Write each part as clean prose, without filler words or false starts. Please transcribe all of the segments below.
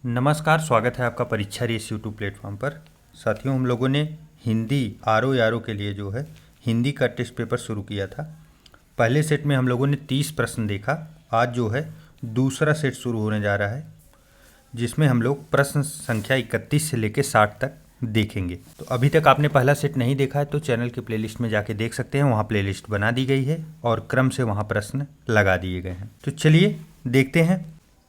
नमस्कार, स्वागत है आपका परीक्षा रेस यूट्यूब प्लेटफॉर्म पर। साथियों, हम लोगों ने हिंदी आर ओ के लिए जो है हिंदी का टेस्ट पेपर शुरू किया था। पहले सेट में हम लोगों ने 30 प्रश्न देखा। आज जो है दूसरा सेट शुरू होने जा रहा है, जिसमें हम लोग प्रश्न संख्या 31 से लेकर 60 तक देखेंगे। तो अभी तक आपने पहला सेट नहीं देखा है तो चैनल की प्लेलिस्ट में जाके देख सकते हैं। वहाँ प्लेलिस्ट बना दी गई है और क्रम से वहाँ प्रश्न लगा दिए गए हैं। तो चलिए देखते हैं।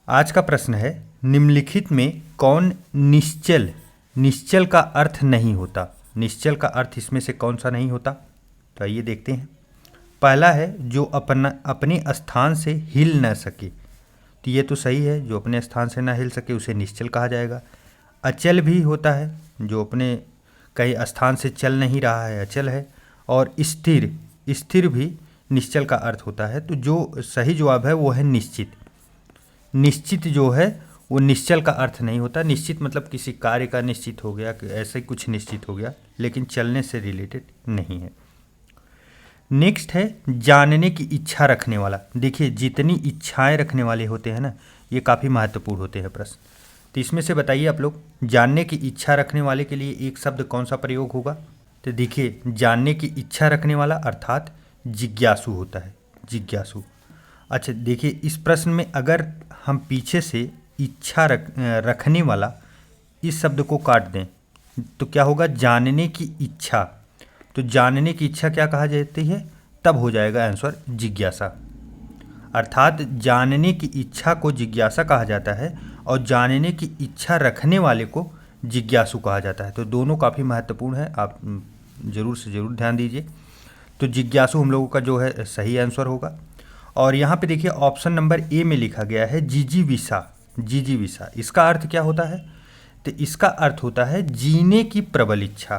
आज का प्रश्न है, निम्नलिखित में कौन निश्चल का अर्थ नहीं होता। निश्चल का अर्थ इसमें से कौन सा नहीं होता, तो आइए देखते हैं। पहला है, जो अपने स्थान से हिल न सके। तो ये तो सही है, जो अपने स्थान से ना हिल सके उसे निश्चल कहा जाएगा। अचल भी होता है, जो अपने कहीं स्थान से चल नहीं रहा है, अचल है। और स्थिर भी निश्चल का अर्थ होता है। तो जो सही जवाब है वो है निश्चित। निश्चित जो है वो निश्चल का अर्थ नहीं होता। निश्चित मतलब किसी कार्य का निश्चित हो गया, ऐसे कुछ निश्चित हो गया, लेकिन चलने से रिलेटेड नहीं है। नेक्स्ट है, जानने की इच्छा रखने वाला। देखिए, जितनी इच्छाएं रखने वाले होते हैं ना, ये काफ़ी महत्वपूर्ण होते हैं प्रश्न। तो इसमें से बताइए आप लोग, जानने की इच्छा रखने वाले के लिए एक शब्द कौन सा प्रयोग होगा। तो देखिए, जानने की इच्छा रखने वाला अर्थात जिज्ञासु होता है, जिज्ञासु। अच्छा देखिए, इस प्रश्न में अगर हम पीछे से इच्छा रखने वाला इस शब्द को काट दें तो क्या होगा, जानने की इच्छा। तो जानने की इच्छा क्या कहा जाती है, तब हो जाएगा आंसर जिज्ञासा। अर्थात जानने की इच्छा को जिज्ञासा कहा जाता है और जानने की इच्छा रखने वाले को जिज्ञासु कहा जाता है। तो दोनों काफ़ी महत्वपूर्ण है, आप ज़रूर से ज़रूर ध्यान दीजिए। तो जिज्ञासु हम लोगों का जो है सही आंसर होगा। और यहाँ पे देखिए ऑप्शन नंबर ए में लिखा गया है जिजीविषा। जिजीविषा इसका अर्थ क्या होता है, तो इसका अर्थ होता है जीने की प्रबल इच्छा।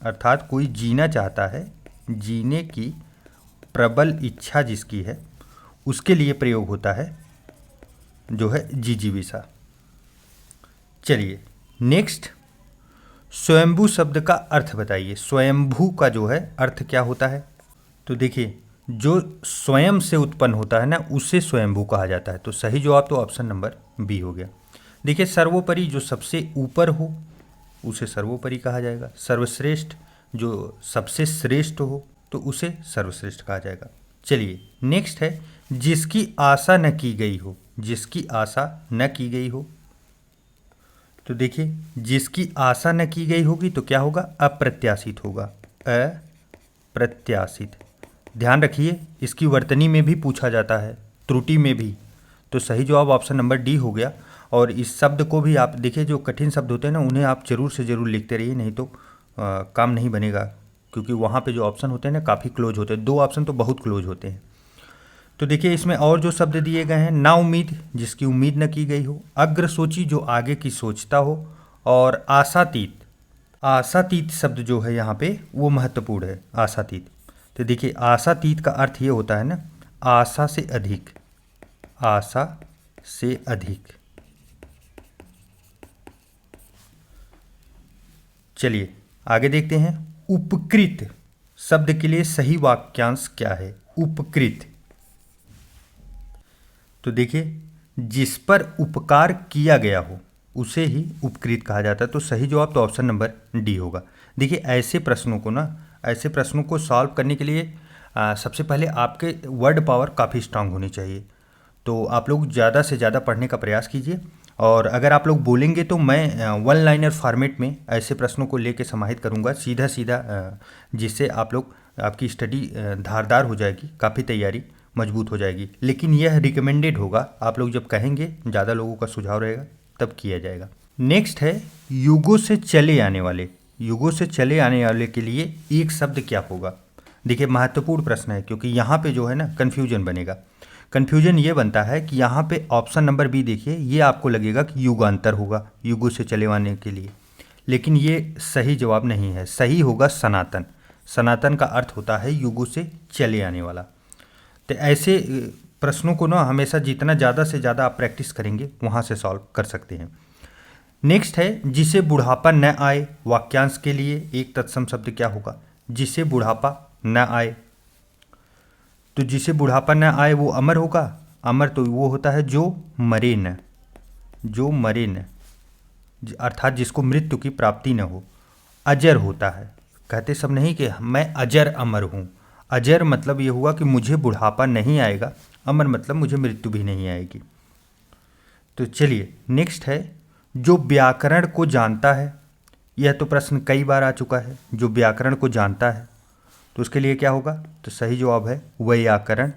अर्थात कोई जीना चाहता है, जीने की प्रबल इच्छा जिसकी है उसके लिए प्रयोग होता है जो है जिजीविषा। चलिए नेक्स्ट, स्वयंभू शब्द का अर्थ बताइए। स्वयंभू का जो है अर्थ क्या होता है, तो देखिए, जो स्वयं से उत्पन्न होता है ना उसे स्वयंभू कहा जाता है। तो सही जवाब तो ऑप्शन नंबर बी हो गया। देखिए, सर्वोपरि जो सबसे ऊपर हो उसे सर्वोपरि कहा जाएगा। सर्वश्रेष्ठ जो सबसे श्रेष्ठ हो तो उसे सर्वश्रेष्ठ कहा जाएगा। चलिए नेक्स्ट है, जिसकी आशा न की गई हो। जिसकी आशा न की गई हो, तो देखिए, जिसकी आशा न की गई होगी तो क्या होगा, अप्रत्याशित होगा, अप्रत्याशित। ध्यान रखिए, इसकी वर्तनी में भी पूछा जाता है, त्रुटि में भी। तो सही जवाब ऑप्शन नंबर डी हो गया। और इस शब्द को भी आप देखिए, जो कठिन शब्द होते हैं ना उन्हें आप जरूर से ज़रूर लिखते रहिए, नहीं तो काम नहीं बनेगा। क्योंकि वहाँ पे जो ऑप्शन होते हैं ना काफ़ी क्लोज होते हैं, 2 ऑप्शन तो बहुत क्लोज होते हैं। तो देखिए, इसमें और जो शब्द दिए गए हैं, ना उम्मीद जिसकी उम्मीद न की गई हो, अग्र सोची जो आगे की सोचता हो, और आशातीत। आशातीत शब्द जो है यहाँ पे वो महत्वपूर्ण है, आशातीत। तो देखिए, आशातीत का अर्थ ये होता है ना, आशा से अधिक, आशा से अधिक। चलिए आगे देखते हैं। उपकृत शब्द के लिए सही वाक्यांश क्या है। उपकृत, तो देखिए, जिस पर उपकार किया गया हो उसे ही उपकृत कहा जाता है। तो सही जवाब तो ऑप्शन नंबर डी होगा। देखिए, ऐसे प्रश्नों को सॉल्व करने के लिए सबसे पहले आपके वर्ड पावर काफ़ी स्ट्रांग होनी चाहिए। तो आप लोग ज़्यादा से ज़्यादा पढ़ने का प्रयास कीजिए। और अगर आप लोग बोलेंगे तो मैं 1 लाइनर फॉर्मेट में ऐसे प्रश्नों को लेके समाहित करूँगा सीधा सीधा, जिससे आप लोग आपकी स्टडी धारदार हो जाएगी, काफ़ी तैयारी मजबूत हो जाएगी। लेकिन यह रिकमेंडेड होगा, आप लोग जब कहेंगे, ज़्यादा लोगों का सुझाव रहेगा तब किया जाएगा। नेक्स्ट है, युगों से चले आने वाले। युगों से चले आने वाले के लिए एक शब्द क्या होगा। देखिए, महत्वपूर्ण प्रश्न है, क्योंकि यहाँ पे जो है ना कन्फ्यूजन बनेगा। कन्फ्यूजन ये बनता है कि यहाँ पे ऑप्शन नंबर बी देखिए, ये आपको लगेगा कि युगांतर होगा युगों से चले आने के लिए, लेकिन ये सही जवाब नहीं है। सही होगा सनातन। सनातन का अर्थ होता है युगों से चले आने वाला। तो ऐसे प्रश्नों को ना हमेशा जितना ज़्यादा से ज़्यादा आप प्रैक्टिस करेंगे वहाँ से सॉल्व कर सकते हैं। नेक्स्ट है, जिसे बुढ़ापा न आए। वाक्यांश के लिए एक तत्सम शब्द क्या होगा, जिसे बुढ़ापा न आए। तो जिसे बुढ़ापा न आए वो अमर होगा। अमर तो वो होता है जो मरे न, जो मरे न। अर्थात जिसको मृत्यु की प्राप्ति न हो। अजर होता है, कहते सब नहीं कि मैं अजर अमर हूँ। अजर मतलब ये हुआ कि मुझे बुढ़ापा नहीं आएगा, अमर मतलब मुझे मृत्यु भी नहीं आएगी। तो चलिए नेक्स्ट है, जो व्याकरण को जानता है। यह तो प्रश्न कई बार आ चुका है, जो व्याकरण को जानता है, तो उसके लिए क्या होगा, तो सही जवाब है वैयाकरण,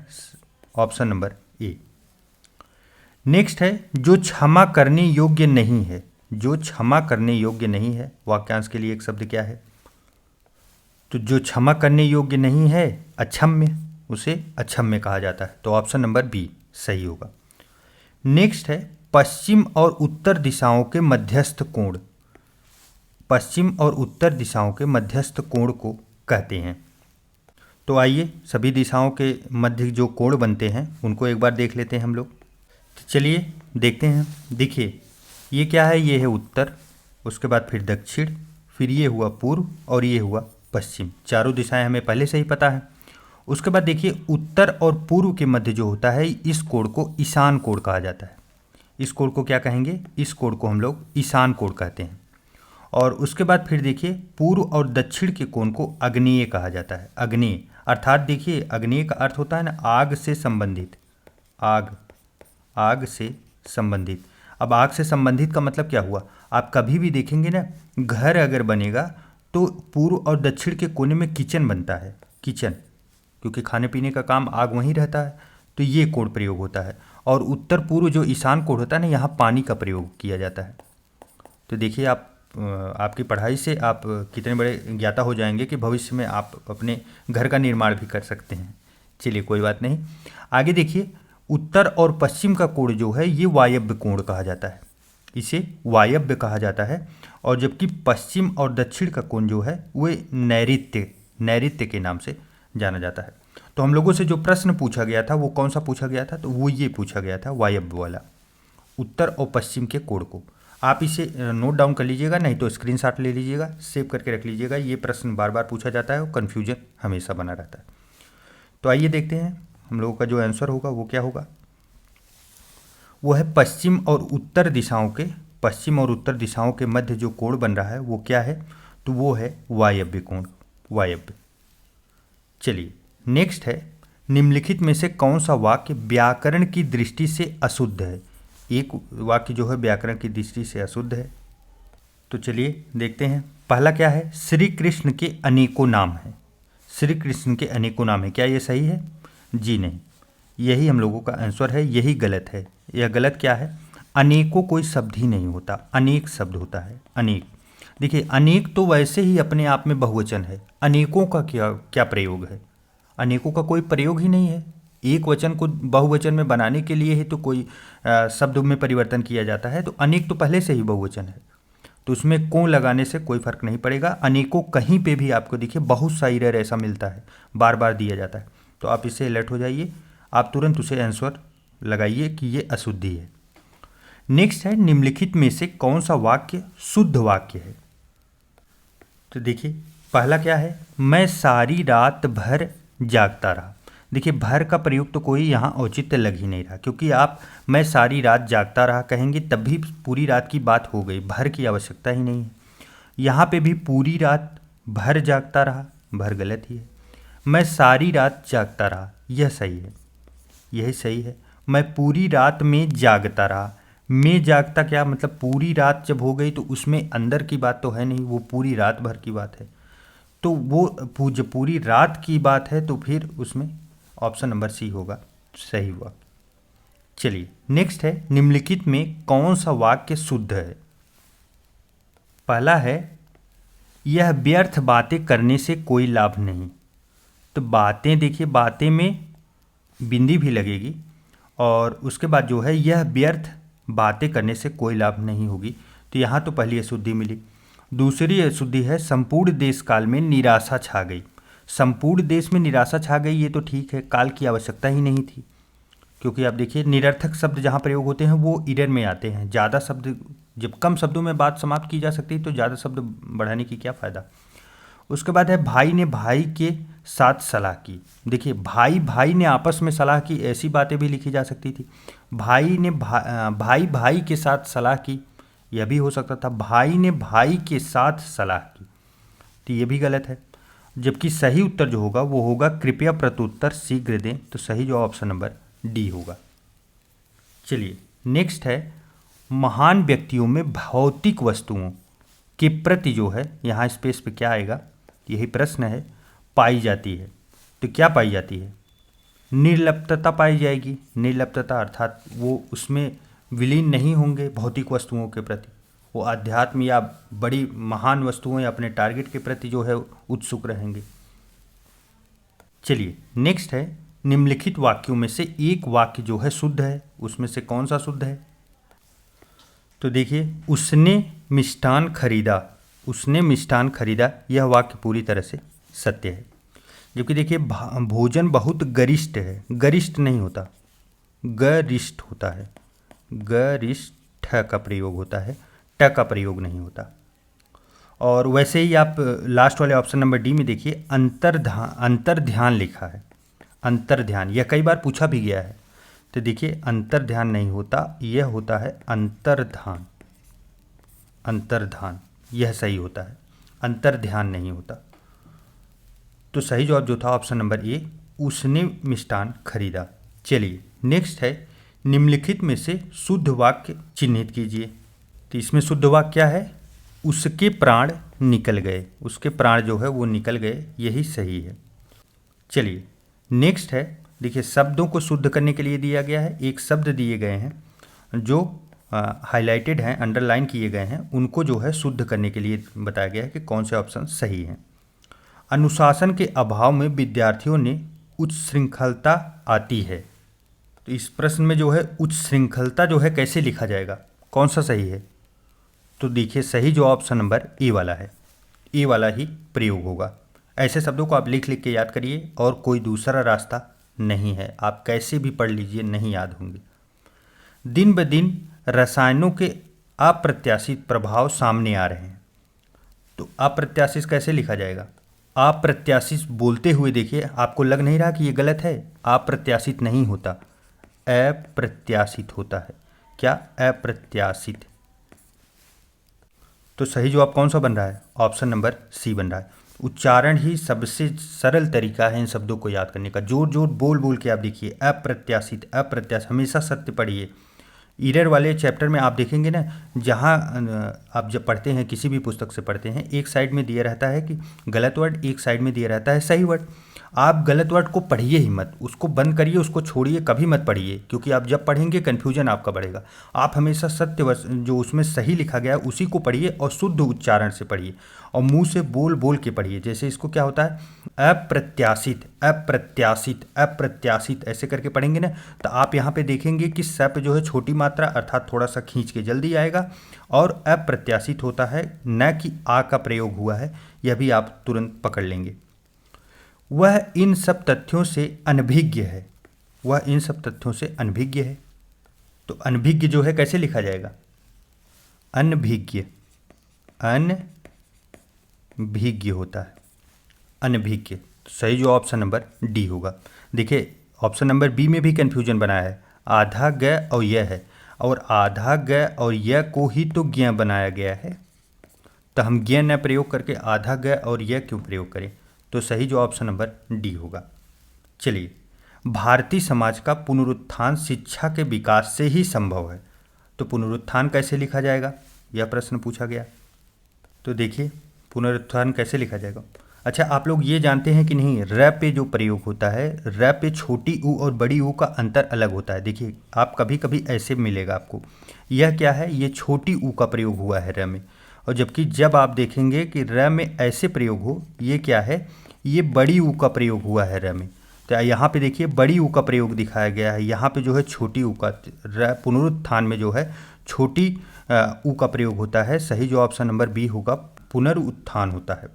ऑप्शन नंबर ए। नेक्स्ट है, जो क्षमा करने योग्य नहीं है। जो क्षमा करने योग्य नहीं है, वाक्यांश के लिए एक शब्द क्या है, तो जो क्षमा करने योग्य नहीं है अक्षम्य, उसे अक्षम्य कहा जाता है, तो ऑप्शन नंबर बी सही होगा। नेक्स्ट है, पश्चिम और उत्तर दिशाओं के मध्यस्थ कोण। पश्चिम और उत्तर दिशाओं के मध्यस्थ कोण को कहते हैं। तो आइए सभी दिशाओं के मध्य जो कोण बनते हैं उनको एक बार देख लेते हैं हम लोग। तो चलिए देखते हैं। देखिए ये क्या है, ये है उत्तर, उसके बाद फिर दक्षिण, फिर ये हुआ पूर्व और ये हुआ पश्चिम। चारों दिशाएं हमें पहले से ही पता है। उसके बाद देखिए उत्तर और पूर्व के मध्य जो होता है, इस कोण को ईशान कोण कहा जाता है। इस कोण को क्या कहेंगे, इस कोण को हम लोग ईशान कोण कहते हैं। और उसके बाद फिर देखिए पूर्व और दक्षिण के कोण को आग्नेय कहा जाता है। आग्नेय अर्थात देखिए आग्नेय का अर्थ होता है ना आग से संबंधित, आग से संबंधित। अब आग से संबंधित का मतलब क्या हुआ, आप कभी भी देखेंगे ना, घर अगर बनेगा तो पूर्व और दक्षिण के कोने में किचन बनता है, किचन, क्योंकि खाने पीने का काम आग वहीं रहता है, तो ये कोण प्रयोग होता है। और उत्तर पूर्व जो ईशान कोण होता है ना, यहाँ पानी का प्रयोग किया जाता है। तो देखिए आप आपकी पढ़ाई से आप कितने बड़े ज्ञाता हो जाएंगे कि भविष्य में आप अपने घर का निर्माण भी कर सकते हैं। चलिए कोई बात नहीं, आगे देखिए उत्तर और पश्चिम का कोण जो है ये वायव्य कोण कहा जाता है, इसे वायव्य कहा जाता है। और जबकि पश्चिम और दक्षिण का कोण जो है वो नैऋत्य के नाम से जाना जाता है। तो हम लोगों से जो प्रश्न पूछा गया था वो कौन सा पूछा गया था, तो वो ये पूछा गया था वायव्य वाला, उत्तर और पश्चिम के कोण को। आप इसे नोट डाउन कर लीजिएगा, नहीं तो स्क्रीनशॉट ले लीजिएगा, सेव करके रख लीजिएगा। ये प्रश्न बार बार पूछा जाता है और कन्फ्यूजन हमेशा बना रहता है। तो आइए देखते हैं हम लोगों का जो आंसर होगा वो क्या होगा। वो है पश्चिम और उत्तर दिशाओं के मध्य जो कोण बन रहा है वो क्या है, तो वो है वायव्य कोण, वायव्य। चलिए नेक्स्ट है, निम्नलिखित में से कौन सा वाक्य व्याकरण की दृष्टि से अशुद्ध है। एक वाक्य जो है व्याकरण की दृष्टि से अशुद्ध है। तो चलिए देखते हैं। पहला क्या है, श्री कृष्ण के अनेकों नाम हैं। श्री कृष्ण के अनेकों नाम हैं, क्या ये सही है, जी नहीं, यही हम लोगों का आंसर है, यही गलत है। यह गलत क्या है, अनेकों कोई शब्द ही नहीं होता, अनेक शब्द होता है, अनेक। देखिए अनेक तो वैसे ही अपने आप में बहुवचन है, अनेकों का क्या प्रयोग है, अनेकों का कोई प्रयोग ही नहीं है। एक वचन को बहुवचन में बनाने के लिए ही तो कोई शब्द में परिवर्तन किया जाता है, तो अनेक तो पहले से ही बहुवचन है, तो उसमें को लगाने से कोई फर्क नहीं पड़ेगा। अनेकों कहीं पे भी आपको देखिए बहुत सा एरर ऐसा मिलता है, बार बार दिया जाता है, तो आप इससे अलर्ट हो जाइए, आप तुरंत उसे आंसर लगाइए कि ये अशुद्धि है। नेक्स्ट है, निम्नलिखित में से कौन सा वाक्य शुद्ध वाक्य है। तो देखिए पहला क्या है, मैं सारी रात भर जागता रहा। देखिए भर का प्रयोग तो कोई यहाँ औचित्य लग ही नहीं रहा, क्योंकि आप मैं सारी रात जागता रहा कहेंगे तब भी पूरी रात की बात हो गई, भर की आवश्यकता ही नहीं है। यहाँ पे भी पूरी रात भर जागता रहा, भर गलत ही है। मैं सारी रात जागता रहा, यह सही है, यही सही है। मैं पूरी रात में जागता रहा, में जागता क्या मतलब पूरी रात जब हो गई तो उसमें अंदर की बात तो है नहीं, वो पूरी रात भर की बात है, तो वो जब पूरी रात की बात है तो फिर उसमें ऑप्शन नंबर सी होगा सही हुआ। चलिए नेक्स्ट है, निम्नलिखित में कौन सा वाक्य शुद्ध है। पहला है, यह व्यर्थ बातें करने से कोई लाभ नहीं। तो बातें देखिए, बातें में बिंदी भी लगेगी, और उसके बाद जो है यह व्यर्थ बातें करने से कोई लाभ नहीं होगी, तो यहाँ तो पहली अशुद्धि मिली। दूसरी अशुद्धि है, संपूर्ण देश काल में निराशा छा गई। संपूर्ण देश में निराशा छा गई, ये तो ठीक है, काल की आवश्यकता ही नहीं थी, क्योंकि आप देखिए निरर्थक शब्द जहाँ प्रयोग होते हैं वो ईडर में आते हैं। ज़्यादा शब्द, जब कम शब्दों में बात समाप्त की जा सकती है तो ज़्यादा शब्द बढ़ाने की क्या फ़ायदा। उसके बाद है, भाई ने भाई के साथ सलाह की। देखिए भाई ने आपस में सलाह की, ऐसी बातें भी लिखी जा सकती थी। भाई ने भाई के साथ सलाह की, यह भी हो सकता था भाई ने भाई के साथ सलाह की, तो ये भी गलत है। जबकि सही उत्तर जो होगा वो होगा कृपया प्रत्युत्तर शीघ्र दें, तो सही जो ऑप्शन नंबर डी होगा। चलिए नेक्स्ट है, महान व्यक्तियों में भौतिक वस्तुओं के प्रति जो है, यहाँ स्पेस पे क्या आएगा, यही प्रश्न है, पाई जाती है। तो क्या पाई जाती है? निर्लिप्तता पाई जाएगी। निर्लिप्तता अर्थात वो उसमें विलीन नहीं होंगे भौतिक वस्तुओं के प्रति, वो आध्यात्म या बड़ी महान वस्तुओं या अपने टारगेट के प्रति जो है उत्सुक रहेंगे। चलिए नेक्स्ट है, निम्नलिखित वाक्यों में से एक वाक्य जो है शुद्ध है, उसमें से कौन सा शुद्ध है? तो देखिए, उसने मिष्ठान खरीदा, उसने मिष्ठान खरीदा, यह वाक्य पूरी तरह से सत्य है। जबकि देखिए, भोजन बहुत गरिष्ठ है, गरिष्ठ नहीं होता, गरिष्ठ होता है, गरिष्ठ का प्रयोग होता है, ट का प्रयोग नहीं होता। और वैसे ही आप लास्ट वाले ऑप्शन नंबर डी में देखिए, अंतर्ध्यान लिखा है, अंतर्ध्यान, यह कई बार पूछा भी गया है। तो देखिए, अंतर्ध्यान नहीं होता, यह होता है अंतर्धान, अंतर्धान, यह सही होता है, अंतर्ध्यान नहीं होता। तो सही जवाब जो था ऑप्शन नंबर ए, उसने मिष्ठान खरीदा। चलिए नेक्स्ट है, निम्नलिखित में से शुद्ध वाक्य चिन्हित कीजिए। तो इसमें शुद्ध वाक्य क्या है? उसके प्राण निकल गए, उसके प्राण जो है वो निकल गए, यही सही है। चलिए नेक्स्ट है, देखिए शब्दों को शुद्ध करने के लिए दिया गया है, एक शब्द दिए गए हैं जो हाईलाइटेड हैं, अंडरलाइन किए गए हैं, उनको जो है शुद्ध करने के लिए बताया गया है कि कौन से ऑप्शन सही हैं। अनुशासन के अभाव में विद्यार्थियों ने उच्च श्रृंखलता आती है। तो इस प्रश्न में जो है उच्च श्रृंखलता जो है कैसे लिखा जाएगा, कौन सा सही है? तो देखिए, सही जो ऑप्शन नंबर ए वाला है, ए वाला ही प्रयोग होगा। ऐसे शब्दों को आप लिख लिख के याद करिए, और कोई दूसरा रास्ता नहीं है, आप कैसे भी पढ़ लीजिए नहीं याद होंगे। दिन ब दिन रसायनों के अप्रत्याशित प्रभाव सामने आ रहे हैं। तो अप्रत्याशित कैसे लिखा जाएगा? अप्रत्याशित बोलते हुए देखिए, आपको लग नहीं रहा कि ये गलत है? अप्रत्याशित नहीं होता, अप्रत्याशित होता है। क्या? अप्रत्याशित। तो सही जवाब कौन सा बन रहा है? ऑप्शन नंबर सी बन रहा है। उच्चारण ही सबसे सरल तरीका है इन शब्दों को याद करने का। जोर जोर बोल बोल के आप देखिए, अप्रत्याशित, अप्रत्याशित, हमेशा सत्य पढ़िए। ईरर वाले चैप्टर में आप देखेंगे ना, जहाँ आप जब पढ़ते हैं, किसी भी पुस्तक से पढ़ते हैं, एक साइड में दिया रहता है कि गलत वर्ड, एक साइड में दिया रहता है सही वर्ड। आप गलत वर्ड को पढ़िए ही मत, उसको बंद करिए, उसको छोड़िए, कभी मत पढ़िए, क्योंकि आप जब पढ़ेंगे कन्फ्यूजन आपका बढ़ेगा। आप हमेशा सत्य जो उसमें सही लिखा गया है उसी को पढ़िए, और शुद्ध उच्चारण से पढ़िए, और मुंह से बोल बोल के पढ़िए। जैसे इसको क्या होता है, अप्रत्याशित, अप्रत्याशित, अप्रत्याशित, ऐसे करके पढ़ेंगे ना, तो आप यहाँ पे देखेंगे कि स पे जो है छोटी मात्रा अर्थात थोड़ा सा खींच के जल्दी आएगा, और अप्रत्याशित होता है, न कि आ का प्रयोग हुआ है, यह भी आप तुरंत पकड़ लेंगे। वह इन सब तथ्यों से अनभिज्ञ है, वह इन सब तथ्यों से अनभिज्ञ है। तो अनभिज्ञ जो है कैसे लिखा जाएगा? अनभिज्ञ, अनभिज्ञ होता है, अनभिज्ञ। सही जो ऑप्शन नंबर डी होगा। देखिए, ऑप्शन नंबर बी में भी कन्फ्यूजन बनाया है, आधा ग और यह है, और आधा ग और यह को ही तो ज्ञ बनाया गया है, तो हम ज्ञ न प्रयोग करके आधा ग और यह क्यों प्रयोग करें? तो सही जो ऑप्शन नंबर डी होगा। चलिए, भारतीय समाज का पुनरुत्थान शिक्षा के विकास से ही संभव है। तो पुनरुत्थान कैसे लिखा जाएगा, यह प्रश्न पूछा गया। तो देखिए, पुनरुत्थान कैसे लिखा जाएगा। अच्छा, आप लोग ये जानते हैं कि नहीं, र पे जो प्रयोग होता है, र पे छोटी ऊ और बड़ी ऊ का अंतर अलग होता है। देखिए, आप कभी कभी ऐसे मिलेगा आपको, यह क्या है, ये छोटी ऊ का प्रयोग हुआ है र में, और जबकि जब आप देखेंगे कि र में ऐसे प्रयोग हो, ये क्या है, ये बड़ी ऊ का प्रयोग हुआ है र में। तो यहाँ पे देखिए, बड़ी ऊ का प्रयोग दिखाया गया है, यहाँ पे जो है छोटी ऊ का, पुनरुत्थान में जो है छोटी ऊ का प्रयोग होता है। सही जो ऑप्शन नंबर बी होगा, पुनरुत्थान होता है,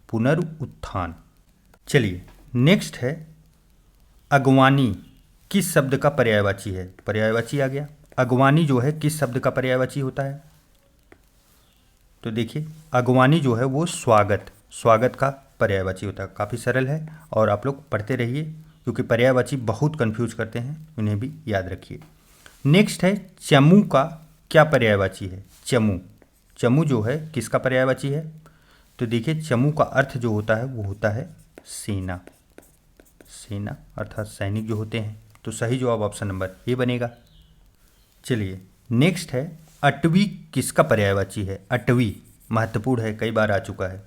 पुनरुत्थान। चलिए नेक्स्ट है, अगवानी किस शब्द का पर्यायवाची है? पर्यायवाची आ गया। अगवानी जो है किस शब्द का पर्यायवाची होता है? तो देखिए, अगवानी जो है वो स्वागत, स्वागत का पर्यायवाची होता है। काफ़ी सरल है, और आप लोग पढ़ते रहिए, क्योंकि पर्यायवाची बहुत कंफ्यूज करते हैं, उन्हें भी याद रखिए। नेक्स्ट है, चमू का क्या पर्यायवाची है? चमू। चमू जो है किसका पर्यायवाची है? तो देखिए चमू का अर्थ जो होता है वो होता है सेना। सेना अर्थात सैनिक जो होते हैं। तो सही जवाब ऑप्शन नंबर ए बनेगा। चलिए नेक्स्ट है, अटवी किसका पर्यायवाची है? अटवी महत्वपूर्ण है, कई बार आ चुका है।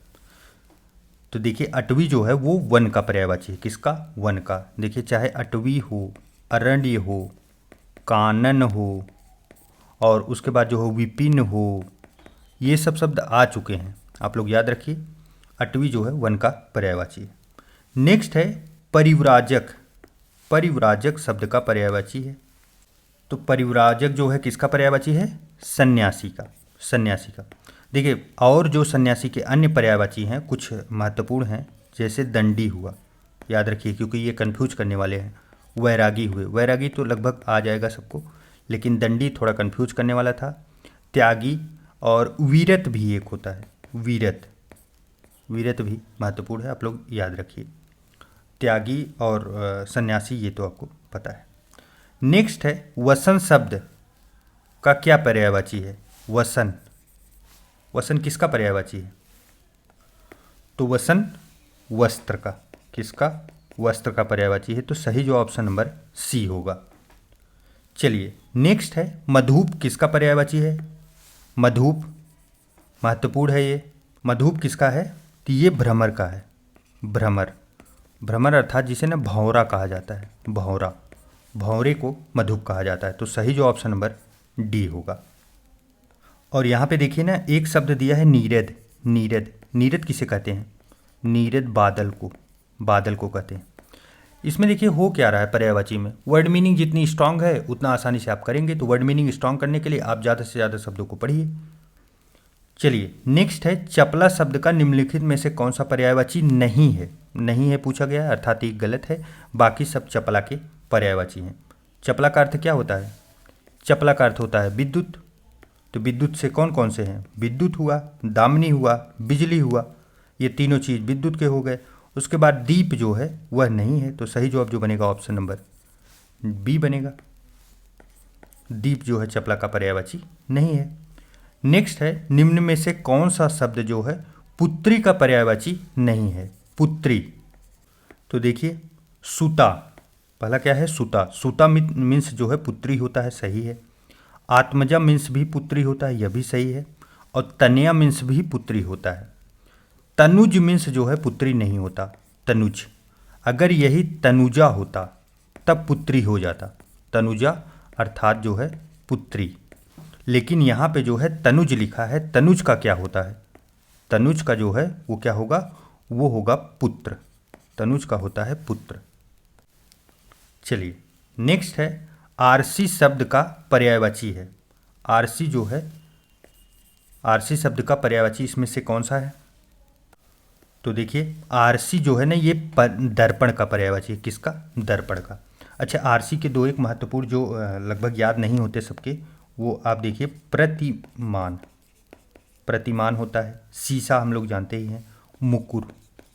तो देखिए अटवी जो है वो वन का पर्यायवाची है। किसका? वन का। देखिए चाहे अटवी हो, अरण्य हो, कानन हो, और उसके बाद जो हो विपिन हो, ये सब शब्द आ चुके हैं, आप लोग याद रखिए। अटवी जो है वन का पर्यायवाची है। नेक्स्ट है परिव्राजक। परिव्राजक शब्द का पर्यायवाची है। तो परिव्राजक जो है किसका पर्यायवाची है? सन्यासी का। सन्यासी का। देखिए और जो सन्यासी के अन्य पर्यायवाची हैं कुछ महत्वपूर्ण हैं, जैसे दंडी हुआ, याद रखिए क्योंकि ये कंफ्यूज करने वाले हैं। वैरागी हुए, वैरागी तो लगभग आ जाएगा सबको, लेकिन दंडी थोड़ा कंफ्यूज करने वाला था। त्यागी और वीरत भी एक होता है, वीरत। वीरत भी महत्वपूर्ण है, आप लोग याद रखिए। त्यागी और सन्यासी ये तो आपको पता है। नेक्स्ट है वसन शब्द का क्या पर्यायवाची है? वसन। वसन किसका पर्यायवाची है? तो वसन वस्त्र का। किसका? वस्त्र का पर्यायवाची है। तो सही जो ऑप्शन नंबर सी होगा। चलिए नेक्स्ट है मधुप किसका पर्यायवाची है? मधुप महत्वपूर्ण है ये। मधुप किसका है? तो ये भ्रमर का है। भ्रमर। भ्रमर अर्थात जिसे ना भौंरा कहा जाता है। भौंरा। भौंरे को मधुप कहा जाता है। तो सही जो ऑप्शन नंबर डी होगा। और यहाँ पे देखिए ना एक शब्द दिया है नीरद। नीरद। नीरद किसे कहते हैं? नीरद बादल को। बादल को कहते हैं। इसमें देखिए हो क्या रहा है पर्यायवाची में, वर्ड मीनिंग जितनी स्ट्रांग है उतना आसानी से आप करेंगे। तो वर्ड मीनिंग स्ट्रांग करने के लिए आप ज़्यादा से ज़्यादा शब्दों को पढ़िए। चलिए नेक्स्ट है चपला शब्द का निम्नलिखित में से कौन सा पर्यायवाची नहीं है? नहीं है पूछा गया है, अर्थात एक गलत है, बाकी सब चपला के पर्यायवाची हैं। चपला का अर्थ क्या होता है? चपला का अर्थ होता है विद्युत। तो विद्युत से कौन कौन से हैं? विद्युत हुआ, दामिनी हुआ, बिजली हुआ, ये तीनों चीज़ विद्युत के हो गए। उसके बाद दीप जो है वह नहीं है। तो सही जवाब जो बनेगा ऑप्शन नंबर बी बनेगा। दीप जो है चपला का पर्यायवाची नहीं है। नेक्स्ट है निम्न में से कौन सा शब्द जो है पुत्री का पर्यायवाची नहीं है? पुत्री। तो देखिए सुता। पहला क्या है? सुता। सुता मीन्स जो है पुत्री होता है, सही है। आत्मजा मीन्स भी पुत्री होता है, यह भी सही है। और तनया मीन्स भी पुत्री होता है। तनुज मीन्स जो है पुत्री नहीं होता, तनुज। अगर यही तनुजा होता तब पुत्री हो जाता। तनुजा अर्थात जो है पुत्री। लेकिन यहाँ पे जो है तनुज लिखा है, तनुज का क्या होता है? तनुज का जो है वो क्या होगा? वो होगा पुत्र। तनुज का होता है पुत्र। चलिए नेक्स्ट है आरसी शब्द का पर्यायवाची है। आरसी जो है, आरसी शब्द का पर्यायवाची इसमें से कौन सा है? तो देखिए आरसी जो है ना ये दर्पण का पर्यायवाची है। किसका? दर्पण का। अच्छा आरसी के दो एक महत्वपूर्ण जो लगभग याद नहीं होते सबके, वो आप देखिए प्रतिमान। प्रतिमान होता है। शीशा हम लोग जानते ही हैं। मुकुर।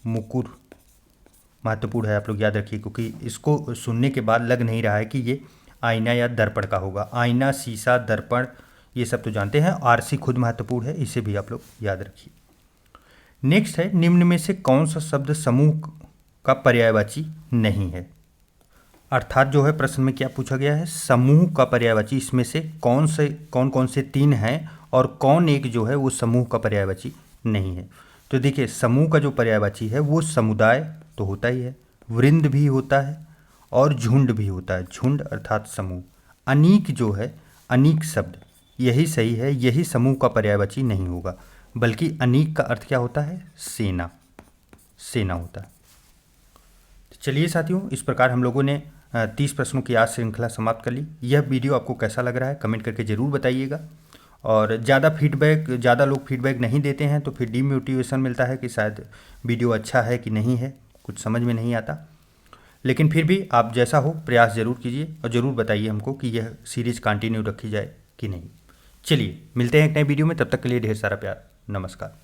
मुकुर महत्वपूर्ण है, आप लोग याद रखिए क्योंकि इसको सुनने के बाद लग नहीं रहा है कि ये आईना या दर्पण का होगा। आईना, शीशा, दर्पण ये सब तो जानते हैं। आरसी खुद महत्वपूर्ण है, इसे भी आप लोग याद रखिए। नेक्स्ट है निम्न में से कौन सा शब्द समूह का पर्यायवाची नहीं है? अर्थात जो है प्रश्न में क्या पूछा गया है? समूह का पर्यायवाची इसमें से कौन कौन से तीन हैं और कौन एक जो है वो समूह का पर्यायवाची नहीं है? तो देखिए समूह का जो पर्यायवाची है वो समुदाय तो होता ही है, वृंद भी होता है और झुंड भी होता है। झुंड अर्थात समूह। अनीक जो है, अनीक शब्द यही सही है, यही समूह का पर्यायवाची नहीं होगा, बल्कि अनीक का अर्थ क्या होता है? सेना। सेना होता है। चलिए साथियों, इस प्रकार हम लोगों ने 30 प्रश्नों की आज श्रृंखला समाप्त कर ली। यह वीडियो आपको कैसा लग रहा है कमेंट करके ज़रूर बताइएगा। और ज़्यादा लोग फीडबैक नहीं देते हैं तो फिर डीमोटिवेशन मिलता है कि शायद वीडियो अच्छा है कि नहीं है, कुछ समझ में नहीं आता। लेकिन फिर भी आप जैसा हो प्रयास ज़रूर कीजिए और ज़रूर बताइए हमको कि यह सीरीज़ कंटिन्यू रखी जाए कि नहीं। चलिए मिलते हैं एक नए वीडियो में, तब तक के लिए ढेर सारा प्यार। नमस्कार।